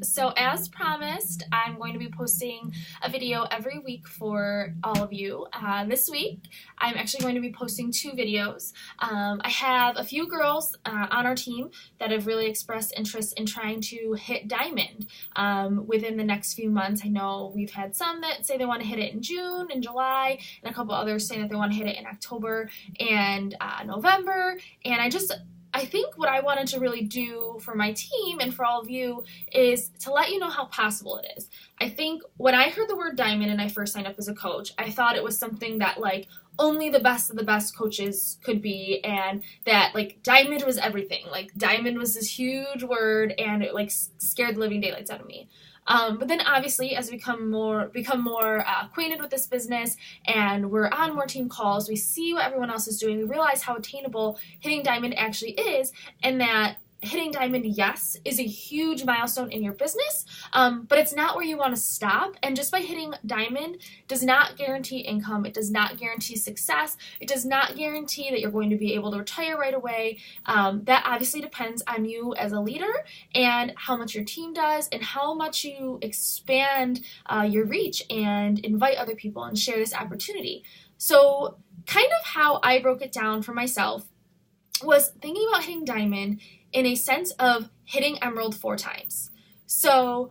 So as promised, I'm going to be posting a video every week for all of you. This week, I'm actually going to be posting 2 videos. I have a few girls on our team that have really expressed interest in trying to hit diamond within the next few months. I know we've had some that say they want to hit it in June and July, and a couple others saying that they want to hit it in October and November, and I think what I wanted to really do for my team and for all of you is to let you know how possible it is. I think when I heard the word diamond and I first signed up as a coach, I thought it was something that only the best of the best coaches could be, and that diamond was everything. Diamond was this huge word, and it scared the living daylights out of me. But then obviously as we become more acquainted with this business and we're on more team calls, we see what everyone else is doing, we realize how attainable hitting diamond actually is, and that hitting diamond, yes, is a huge milestone in your business, but it's not where you want to stop. And just by hitting diamond does not guarantee income. It does not guarantee success. It does not guarantee that you're going to be able to retire right away. That obviously depends on you as a leader and how much your team does and how much you expand your reach and invite other people and share this opportunity. So kind of how I broke it down for myself was thinking about hitting diamond in a sense of hitting emerald 4 times. So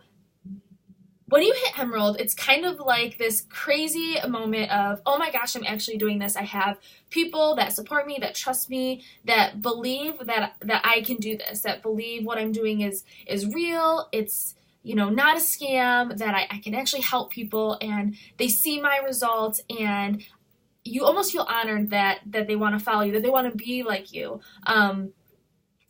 when you hit emerald, it's kind of like this crazy moment of, oh my gosh, I'm actually doing this. I have people that support me, that trust me, that believe that I can do this, that believe what I'm doing is real. It's not a scam, that I can actually help people, and they see my results, and you almost feel honored that they want to follow you, that they want to be like you.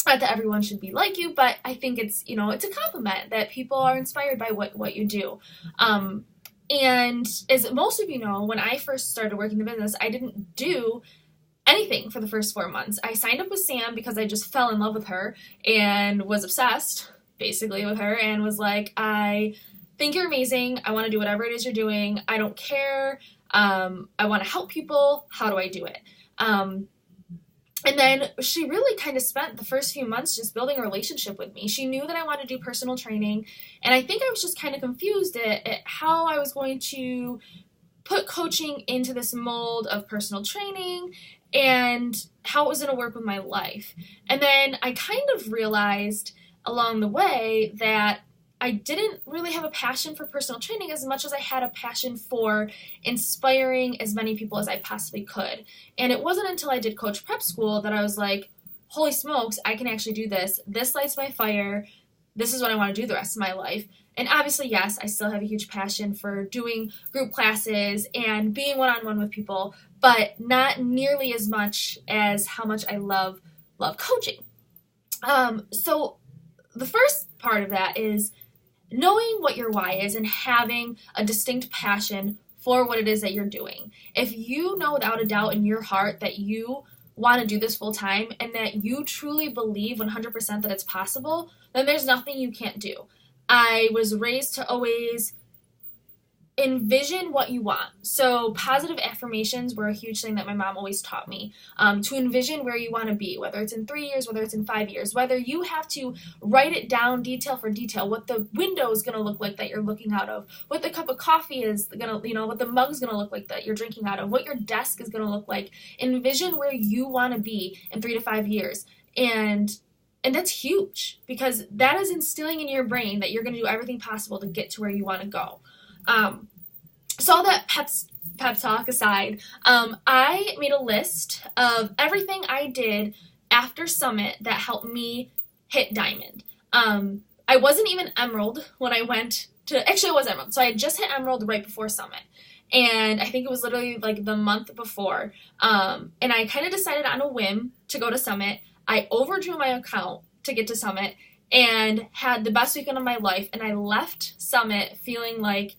Not that everyone should be like you, but I think it's a compliment that people are inspired by what you do. And as most of you know, when I first started working the business, I didn't do anything for the first 4 months. I signed up with Sam because I just fell in love with her and was obsessed, basically, with her, and was like, I think you're amazing. I want to do whatever it is you're doing. I don't care. I want to help people. How do I do it? And then she really kind of spent the first few months just building a relationship with me. She knew that I wanted to do personal training, and I think I was just kind of confused at how I was going to put coaching into this mold of personal training and how it was going to work with my life. And then I kind of realized along the way that I didn't really have a passion for personal training as much as I had a passion for inspiring as many people as I possibly could. And it wasn't until I did Coach Prep School that I was like, holy smokes, I can actually do this. This lights my fire. This is what I want to do the rest of my life. And obviously, yes, I still have a huge passion for doing group classes and being one-on-one with people, but not nearly as much as how much I love coaching. So the first part of that is knowing what your why is and having a distinct passion for what it is that you're doing. If you know without a doubt in your heart that you want to do this full time and that you truly believe 100% that it's possible, then there's nothing you can't do. I was raised to always envision what you want. So positive affirmations were a huge thing that my mom always taught me, to envision where you want to be, whether it's in 3 years, whether it's in 5 years, whether you have to write it down detail for detail, what the window is going to look like that you're looking out of, what the cup of coffee is going to, what the mug's going to look like that you're drinking out of, what your desk is going to look like. Envision where you want to be in 3 to 5 years. And that's huge, because that is instilling in your brain that you're going to do everything possible to get to where you want to go. So all that pep talk aside, I made a list of everything I did after Summit that helped me hit diamond. I wasn't even emerald when I went to, actually I was emerald. So I had just hit emerald right before Summit. And I think it was literally the month before. And I kind of decided on a whim to go to Summit. I overdrew my account to get to Summit and had the best weekend of my life. And I left Summit feeling like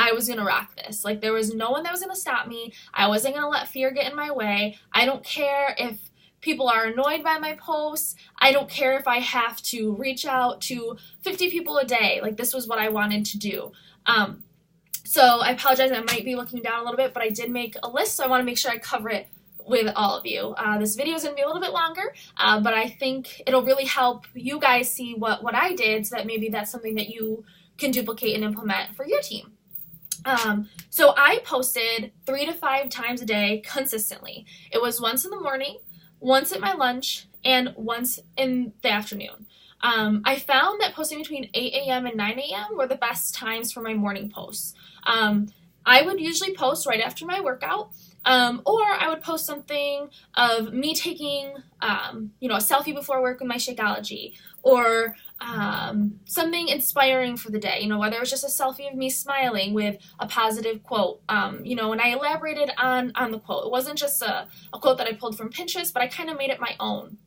I was going to rock this. There was no one that was going to stop me. I wasn't going to let fear get in my way. I don't care if people are annoyed by my posts. I don't care if I have to reach out to 50 people a day. This was what I wanted to do. So I apologize. I might be looking down a little bit, but I did make a list, so I want to make sure I cover it with all of you. This video is going to be a little bit longer, but I think it'll really help you guys see what I did, so that maybe that's something that you can duplicate and implement for your team. So I posted 3 to 5 times a day consistently. It was once in the morning, once at my lunch, and once in the afternoon. I found that posting between 8 a.m. and 9 a.m. were the best times for my morning posts. I would usually post right after my workout, or I would post something of me taking, a selfie before work with my Shakeology, or something inspiring for the day, whether it was just a selfie of me smiling with a positive quote, and I elaborated on the quote. It wasn't just a quote that I pulled from Pinterest, but I kind of made it my own.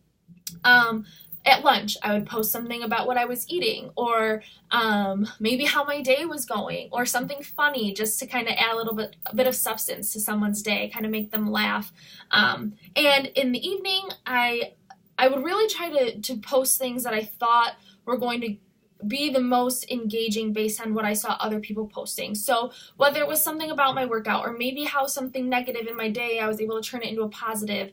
At lunch, I would post something about what I was eating, or maybe how my day was going, or something funny, just to kind of add a bit of substance to someone's day, kind of make them laugh. And in the evening, I would really try to post things that I thought were going to be the most engaging based on what I saw other people posting. So whether it was something about my workout, or maybe how something negative in my day, I was able to turn it into a positive.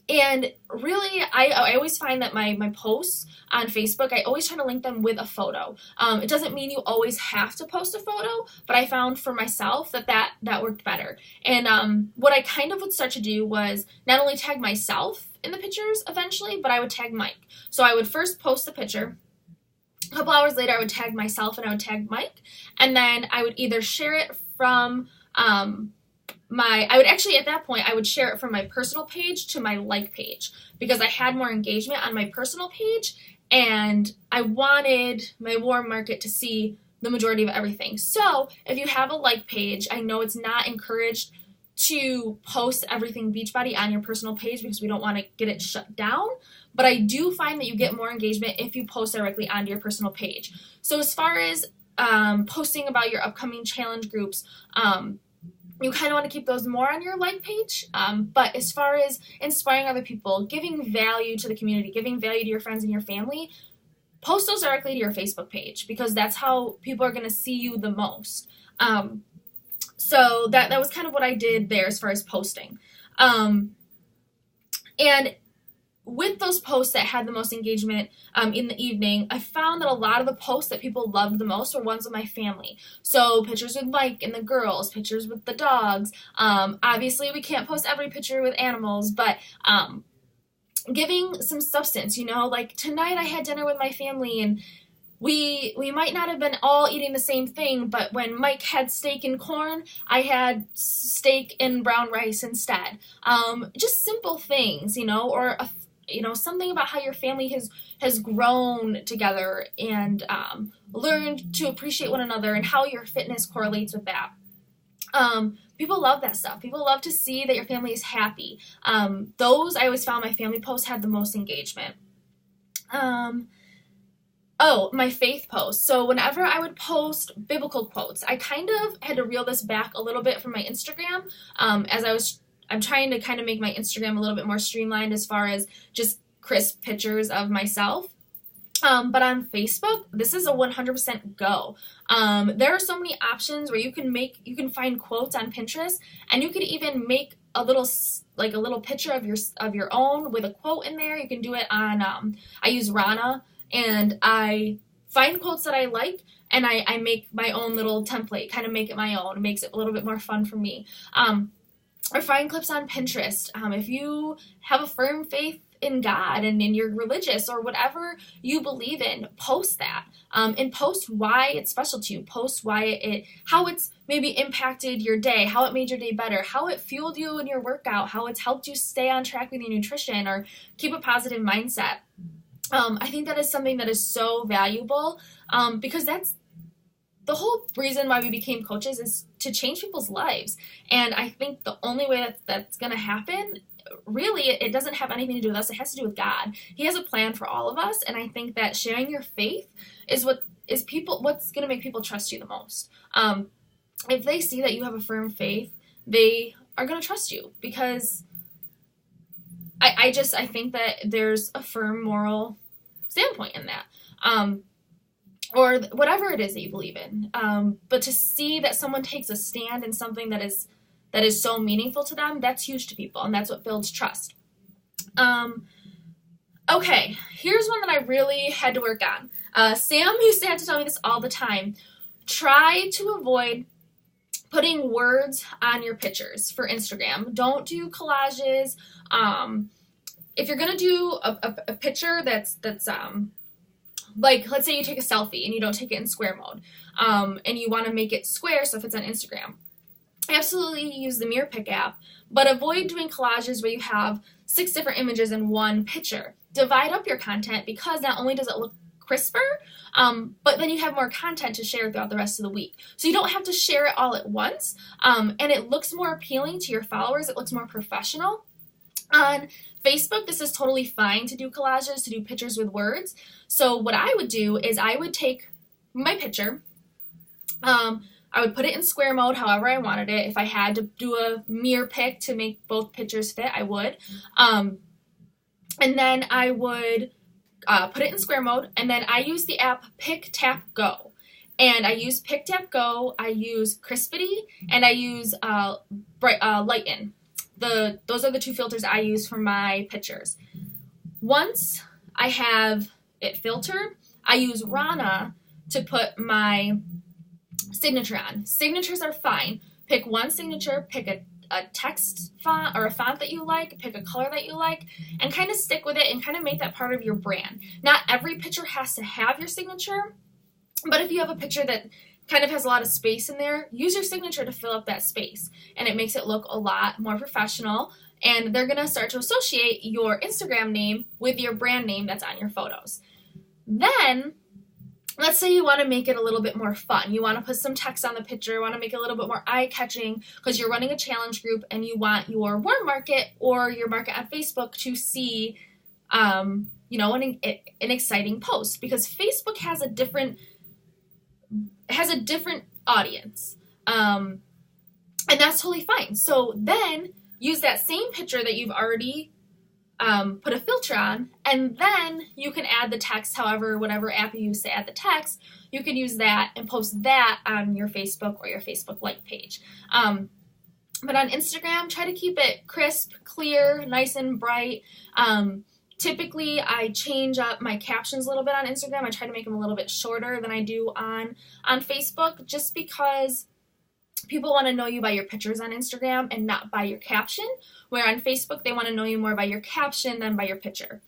And really, I always find that my posts on Facebook, I always try to link them with a photo. It doesn't mean you always have to post a photo, but I found for myself that worked better. And what I kind of would start to do was not only tag myself in the pictures eventually, but I would tag Mike. So I would first post the picture. A couple hours later, I would tag myself and I would tag Mike. And then I would either share it from I would actually, at that point, I would share it from my personal page to my like page, because I had more engagement on my personal page, and I wanted my warm market to see the majority of everything. So if you have a like page, I know it's not encouraged to post everything Beachbody on your personal page, because we don't want to get it shut down, but I do find that you get more engagement if you post directly onto your personal page. So as far as posting about your upcoming challenge groups, you kind of want to keep those more on your like page, but as far as inspiring other people, giving value to the community, giving value to your friends and your family, post those directly to your Facebook page, because that's how people are going to see you the most. So that was kind of what I did there as far as posting. And with those posts that had the most engagement in the evening, I found that a lot of the posts that people loved the most were ones with my family. So pictures with Mike and the girls, pictures with the dogs. Obviously, we can't post every picture with animals, but giving some substance, like tonight I had dinner with my family, and we might not have been all eating the same thing, but when Mike had steak and corn, I had steak and brown rice instead. Just simple things, or something about how your family has grown together and learned to appreciate one another, and how your fitness correlates with that. People love that stuff. People love to see that your family is happy. Those, I always found my family posts had the most engagement. My faith posts. So whenever I would post biblical quotes, I kind of had to reel this back a little bit from my Instagram, I'm trying to kind of make my Instagram a little bit more streamlined as far as just crisp pictures of myself. But on Facebook, this is a 100% go. There are so many options where you can find quotes on Pinterest, and you could even make a little picture of your own with a quote in there. You can do it on, I use Rana, and I find quotes that I like, and I make my own little template, kind of make it my own. It makes it a little bit more fun for me. Or find clips on Pinterest. If you have a firm faith in God and you're religious or whatever you believe in, post that. And post why it's special to you. Post why how it's maybe impacted your day, how it made your day better, how it fueled you in your workout, how it's helped you stay on track with your nutrition or keep a positive mindset. I think that is something that is so valuable, because that's the whole reason why we became coaches, is to change people's lives. And I think the only way that's going to happen, really, it doesn't have anything to do with us. It has to do with God. He has a plan for all of us. And I think that sharing your faith is what's going to make people trust you the most. If they see that you have a firm faith, they are going to trust you, because I think that there's a firm moral standpoint in that. Or whatever it is that you believe in. But to see that someone takes a stand in something that is that is so meaningful to them, that's huge to people, and that's what builds trust. Okay, here's one that I really had to work on. Sam used to have to tell me this all the time. Try to avoid putting words on your pictures for Instagram. Don't do collages. If you're gonna do a picture that's like, let's say you take a selfie and you don't take it in square mode, and you want to make it square so if it's on Instagram, absolutely use the Mirrorpic app, but avoid doing collages where you have 6 different images in one picture. Divide up your content, because not only does it look crisper, but then you have more content to share throughout the rest of the week. So you don't have to share it all at once, and it looks more appealing to your followers. It looks more professional. On Facebook, this is totally fine to do collages, to do pictures with words. So what I would do is I would take my picture, I would put it in square mode however I wanted it. If I had to do a Mirrorpic to make both pictures fit, I would. And then I would put it in square mode, and then I use the app PicTapGo. And I use PicTapGo, I use Crispity, and I use Lighten. Those are the 2 filters I use for my pictures. Once I have it filtered, I use Rana to put my signature on. Signatures are fine. Pick one signature, pick a text font or a font that you like, pick a color that you like, and kind of stick with it and kind of make that part of your brand. Not every picture has to have your signature, but if you have a picture that kind of has a lot of space in there, use your signature to fill up that space, and it makes it look a lot more professional, and they're going to start to associate your Instagram name with your brand name that's on your photos. Then, let's say you want to make it a little bit more fun. You want to put some text on the picture, you want to make it a little bit more eye-catching because you're running a challenge group and you want your warm market or your market on Facebook to see, an exciting post, because Facebook has a different audience, and that's totally fine. So then use that same picture that you've already put a filter on, and then you can add the text, whatever app you use to add the text, you can use that and post that on your Facebook or your Facebook like page. But on Instagram, try to keep it crisp, clear, nice and bright. Typically, I change up my captions a little bit on Instagram. I try to make them a little bit shorter than I do on Facebook, just because people want to know you by your pictures on Instagram and not by your caption, where on Facebook, they want to know you more by your caption than by your picture.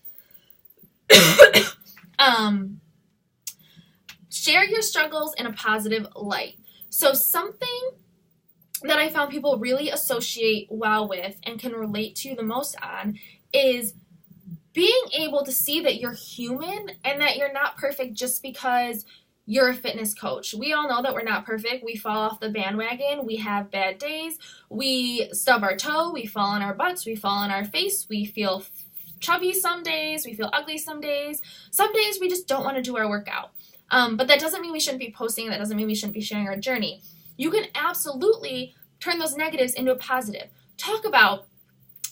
Share your struggles in a positive light. So something that I found people really associate well with and can relate to the most on is being able to see that you're human and that you're not perfect just because you're a fitness coach. We all know that we're not perfect. We fall off the bandwagon. We have bad days. We stub our toe. We fall on our butts. We fall on our face. We feel chubby some days. We feel ugly some days. Some days we just don't want to do our workout. But that doesn't mean we shouldn't be posting. That doesn't mean we shouldn't be sharing our journey. You can absolutely turn those negatives into a positive. Talk about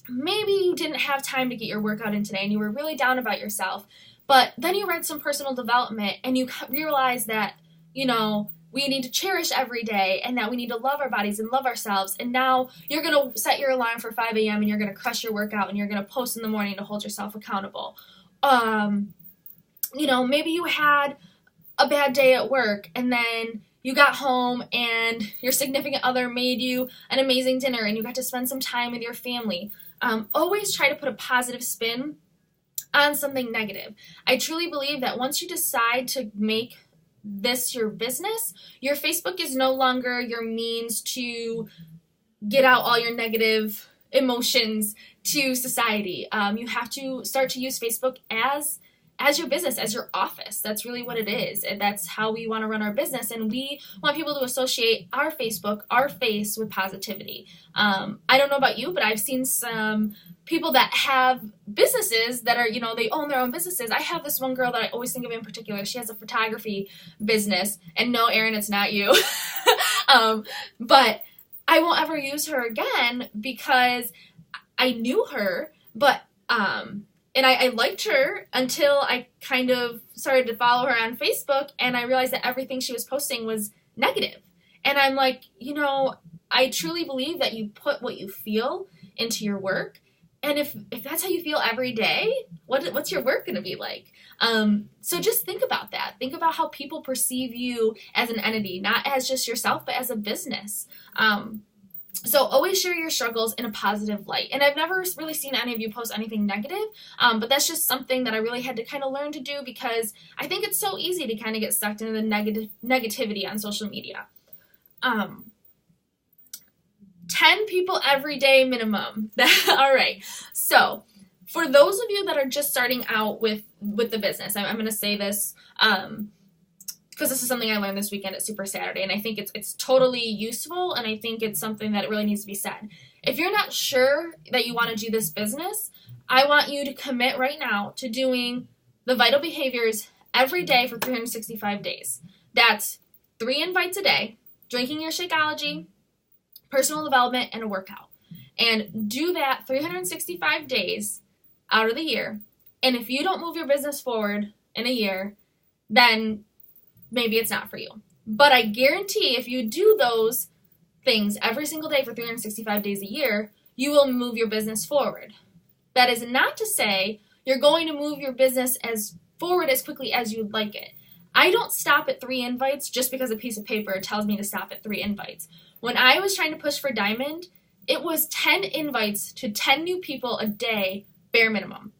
maybe you didn't have time to get your workout in today and you were really down about yourself, but then you read some personal development and you realize that, we need to cherish every day and that we need to love our bodies and love ourselves. And now you're going to set your alarm for 5 a.m. and you're going to crush your workout and you're going to post in the morning to hold yourself accountable. Maybe you had a bad day at work and then you got home and your significant other made you an amazing dinner and you got to spend some time with your family. Always try to put a positive spin on something negative. I truly believe that once you decide to make this your business, your Facebook is no longer your means to get out all your negative emotions to society. You have to start to use Facebook as your business, as your office. That's really what it is. And that's how we want to run our business. And we want people to associate our Facebook, our face, with positivity. I don't know about you, but I've seen some people that have businesses that are, they own their own businesses. I have this one girl that I always think of in particular. She has a photography business. And no, Erin, it's not you. But I won't ever use her again because I knew her, but and I liked her until I kind of started to follow her on Facebook, and I realized that everything she was posting was negative. And I'm like, I truly believe that you put what you feel into your work. And if that's how you feel every day, what's your work going to be like? So just think about that. Think about how people perceive you as an entity, not as just yourself, but as a business. So always share your struggles in a positive light. And I've never really seen any of you post anything negative, but that's just something that I really had to kind of learn to do, because I think it's so easy to kind of get sucked into the negativity on social media. 10 people every day minimum. All right. So for those of you that are just starting out with the business, I'm going to say this because this is something I learned this weekend at Super Saturday, and I think it's totally useful, and I think it's something that it really needs to be said. If you're not sure that you want to do this business, I want you to commit right now to doing the vital behaviors every day for 365 days. That's 3 invites a day, drinking your Shakeology, personal development, and a workout. And do that 365 days out of the year. And if you don't move your business forward in a year, then maybe it's not for you. But I guarantee if you do those things every single day for 365 days a year, you will move your business forward. That is not to say you're going to move your business as forward as quickly as you'd like it. I don't stop at 3 invites just because a piece of paper tells me to stop at 3 invites. When I was trying to push for Diamond, it was 10 invites to 10 new people a day, bare minimum.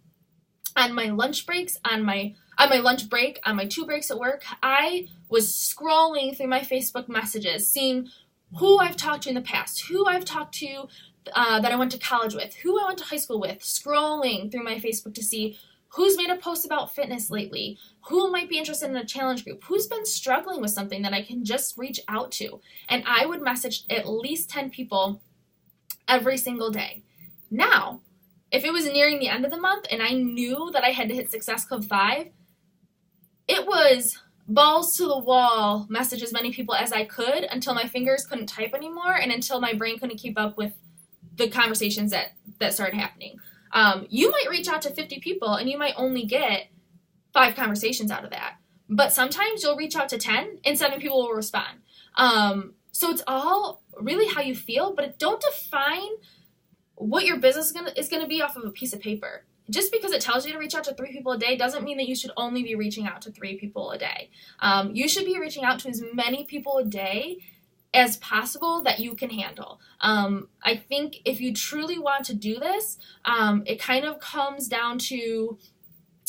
On my lunch breaks, on my lunch break, on my 2 breaks at work, I was scrolling through my Facebook messages, seeing who I've talked to in the past, who I've talked to that I went to college with, who I went to high school with, scrolling through my Facebook to see who's made a post about fitness lately, who might be interested in a challenge group, who's been struggling with something that I can just reach out to. And I would message at least 10 people every single day. Now, if it was nearing the end of the month and I knew that I had to hit Success Club 5, it was balls to the wall, message as many people as I could until my fingers couldn't type anymore and until my brain couldn't keep up with the conversations that started happening. You might reach out to 50 people and you might only get 5 conversations out of that. But sometimes you'll reach out to 10 and 7 people will respond. So it's all really how you feel, but don't define what your business is going to be off of a piece of paper. Just because it tells you to reach out to 3 people a day doesn't mean that you should only be reaching out to 3 people a day. You should be reaching out to as many people a day as possible that you can handle. I think if you truly want to do this, it kind of comes down to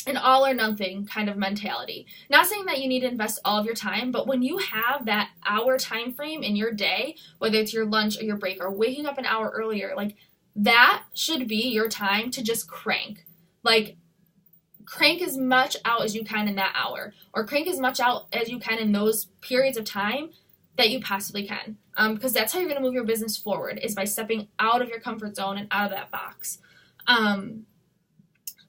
an all or nothing kind of mentality. Not saying that you need to invest all of your time, but when you have that hour time frame in your day, whether it's your lunch or your break or waking up an hour earlier, like that should be your time to just crank. Like crank as much out as you can in that hour, or crank as much out as you can in those periods of time that you possibly can. Because that's how you're going to move your business forward, is by stepping out of your comfort zone and out of that box.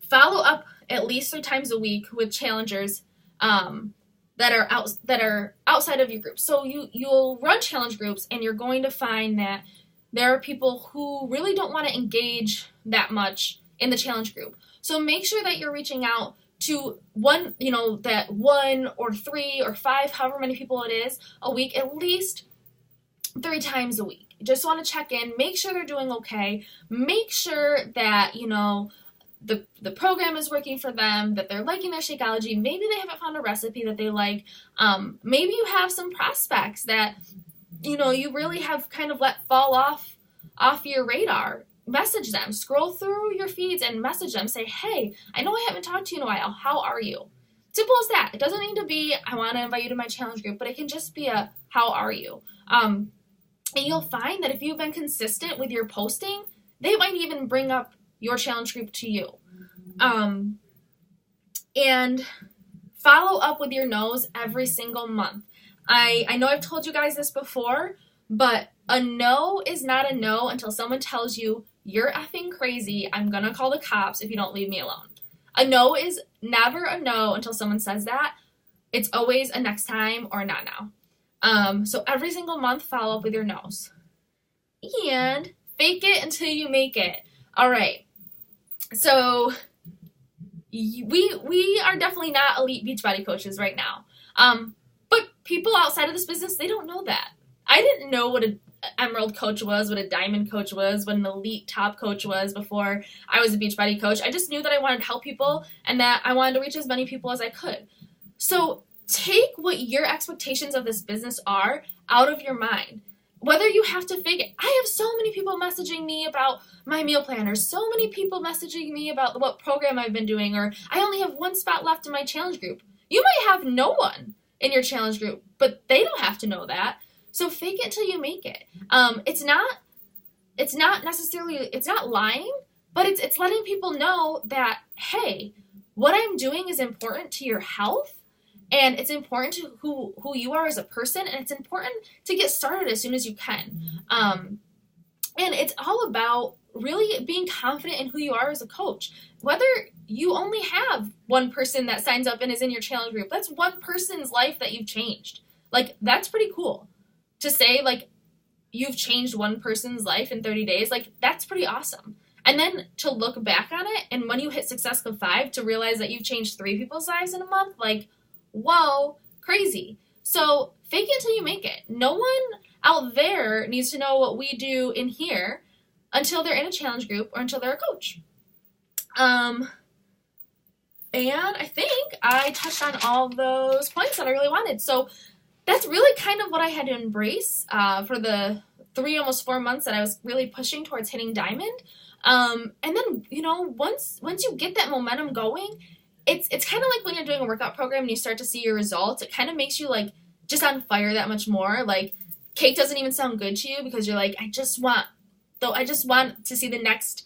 Follow up at least 3 times a week with challengers that are outside of your group. So you'll run challenge groups and you're going to find that there are people who really don't want to engage that much in the challenge group. So make sure that you're reaching out to one or 3 or 5, however many people it is a week, at least 3 times a week. Just want to check in, make sure they're doing okay, make sure that, the program is working for them, that they're liking their Shakeology. Maybe they haven't found a recipe that they like. Maybe you have some prospects that, you really have kind of let fall off your radar. Message them, scroll through your feeds and message them. Say, hey, I know I haven't talked to you in a while. How are you? Simple as that. It doesn't need to be, I want to invite you to my challenge group, but it can just be a, how are you? And you'll find that if you've been consistent with your posting, they might even bring up your challenge group to you. And follow up with your no's every single month. I know I've told you guys this before, but a no is not a no until someone tells you, you're effing crazy, I'm gonna call the cops if you don't leave me alone. A no is never a no until someone says that. It's always a next time or not now. So every single month, follow up with your no's. And fake it until you make it. All right. So we are definitely not elite Beachbody coaches right now. But people outside of this business, they don't know that. I didn't know what emerald coach was, what a diamond coach was, what an elite top coach was before I was a Beachbody coach. I just knew that I wanted to help people and that I wanted to reach as many people as I could. So take what your expectations of this business are out of your mind. Whether you have to fake it. I have so many people messaging me about my meal planners, so many people messaging me about what program I've been doing, or I only have one spot left in my challenge group. You might have no one in your challenge group, but they don't have to know that. So fake it till you make it. It's not necessarily, it's not lying, but it's letting people know that, hey, what I'm doing is important to your health. And it's important to who you are as a person, and it's important to get started as soon as you can. And it's all about really being confident in who you are as a coach. Whether you only have one person that signs up and is in your challenge group, that's one person's life that you've changed. Like, that's pretty cool. To say, like, you've changed one person's life in 30 days, like, that's pretty awesome. And then to look back on it, and when you hit Success Club 5, to realize that you've changed 3 people's lives in a month, like, whoa, crazy. So fake it till you make it. No one out there needs to know what we do in here until they're in a challenge group or until they're a coach. And I think I touched on all those points that I really wanted. So that's really kind of what I had to embrace for the 3, almost 4 months that I was really pushing towards hitting diamond. And then, once you get that momentum going, it's kind of like when you're doing a workout program and you start to see your results, it kind of makes you like just on fire that much more. Like, cake doesn't even sound good to you because you're like, I just want to see the next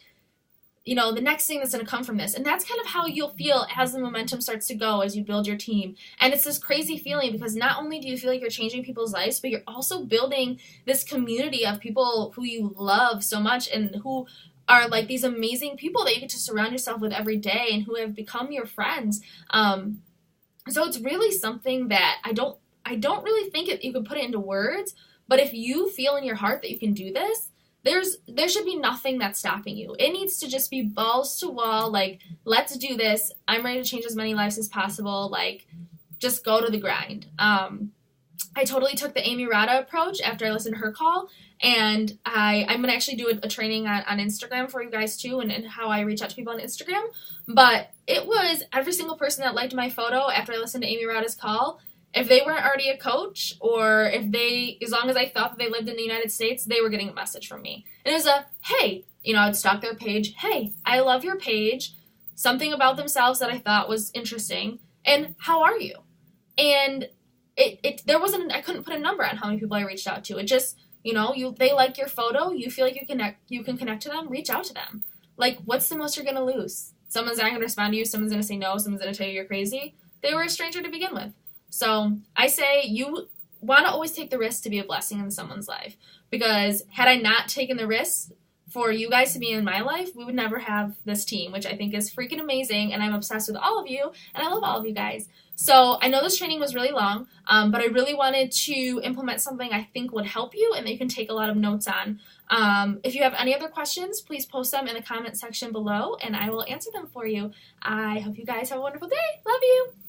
thing that's going to come from this. And that's kind of how you'll feel as the momentum starts to go, as you build your team. And it's this crazy feeling because not only do you feel like you're changing people's lives, but you're also building this community of people who you love so much and who are like these amazing people that you get to surround yourself with every day and who have become your friends. So it's really something that I don't really think you can put it into words, but if you feel in your heart that you can do this, there should be nothing that's stopping you. It needs to just be balls to wall, like, let's do this. I'm ready to change as many lives as possible. Like, just go to the grind. I totally took the Amy Rada approach after I listened to her call, and I'm going to actually do a training on Instagram for you guys too, and how I reach out to people on Instagram. But it was every single person that liked my photo after I listened to Amy Rada's call. If they weren't already a coach, or as long as I thought that they lived in the United States, they were getting a message from me. And it was hey, I'd stalk their page. Hey, I love your page. Something about themselves that I thought was interesting. And how are you? And I couldn't put a number on how many people I reached out to. It just, they like your photo, you feel like you can connect to them, reach out to them. Like, what's the most you're going to lose? Someone's not going to respond to you, someone's going to say no, someone's going to tell you you're crazy. They were a stranger to begin with. So I say you want to always take the risk to be a blessing in someone's life. Because had I not taken the risk for you guys to be in my life, we would never have this team, which I think is freaking amazing, and I'm obsessed with all of you, and I love all of you guys. So I know this training was really long, but I really wanted to implement something I think would help you and that you can take a lot of notes on. If you have any other questions, please post them in the comment section below, and I will answer them for you. I hope you guys have a wonderful day. Love you!